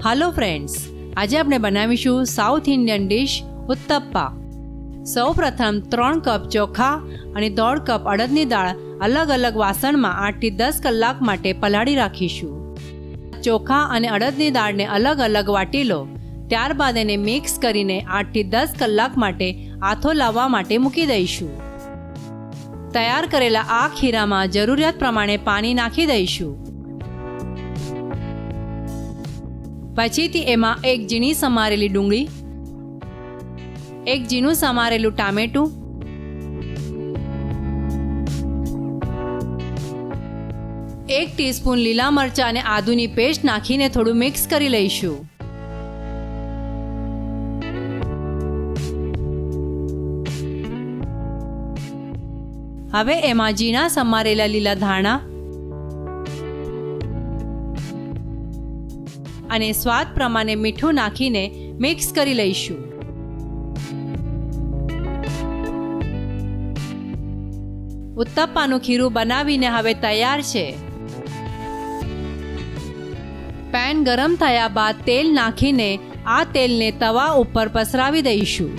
હાલો friends, આજે આપણે બનાવીશું સાઉથ ઇન્ડિયન ડિશ ઉત્તપ્પા. સૌપ્રથમ 3 કપ ચોખા અને 1.5 કપ અડદની દાળ અલગ અલગ વાસણમાં 8 થી 10 કલાક માટે પલાળી રાખીશું. ચોખા અને અડદની દાળને અલગ અલગ વાટી લો. ત્યારબાદ એને મિક્સ કરીને 8 થી 10 કલાક માટે આથો લાવવા માટે મૂકી દઈશું. તૈયાર કરેલા આ ખીરામાં જરૂરિયાત પ્રમાણે પાણી નાખી દઈશું. પછીથી એમાં એક ઝીણી સમારેલી ડુંગળી, એક ઝીણું સમારેલું ટામેટું, એક ટીસ્પૂન લીલા મરચાં અને આદુની પેસ્ટ નાખીને થોડું મિક્સ કરી લઈશું. હવે એમાં ઝીણા સમારેલા લીલા ધાણા અને સ્વાદ પ્રમાણે મીઠું નાખીને મિક્સ કરી લઈશું. ઉત્તપ્પાનું ખીરું બનાવીને હવે તૈયાર છે. પેન ગરમ થયા બાદ તેલ નાખીને આ તેલને તવા ઉપર પસરાવી દઈશું.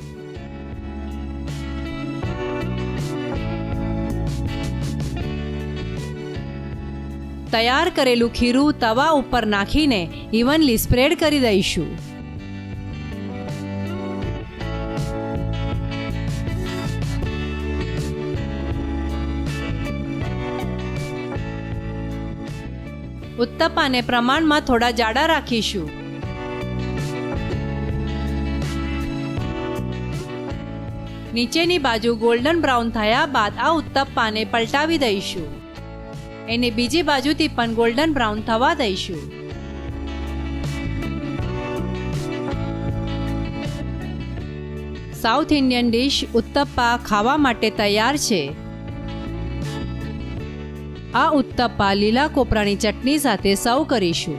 તૈયાર કરેલું ખીરું તવા ઉપર નાખીને ઇવનલી સ્પ્રેડ કરી દઈશું. ઉત્તપ્પાને પ્રમાણમાં થોડા જાડા રાખીશું. નીચેની બાજુ ગોલ્ડન બ્રાઉન થયા બાદ આ ઉત્તપ્પાને પલટાવી દઈશું. એને બીજી બાજુથી પણ ગોલ્ડન બ્રાઉન થવા દઈશું. સાઉથ ઇન્ડિયન ડિશ ઉત્તપ્પા ખાવા માટે તૈયાર છે. આ ઉત્તપ્પા લીલા કોપરાની ચટણી સાથે સર્વ કરીશું.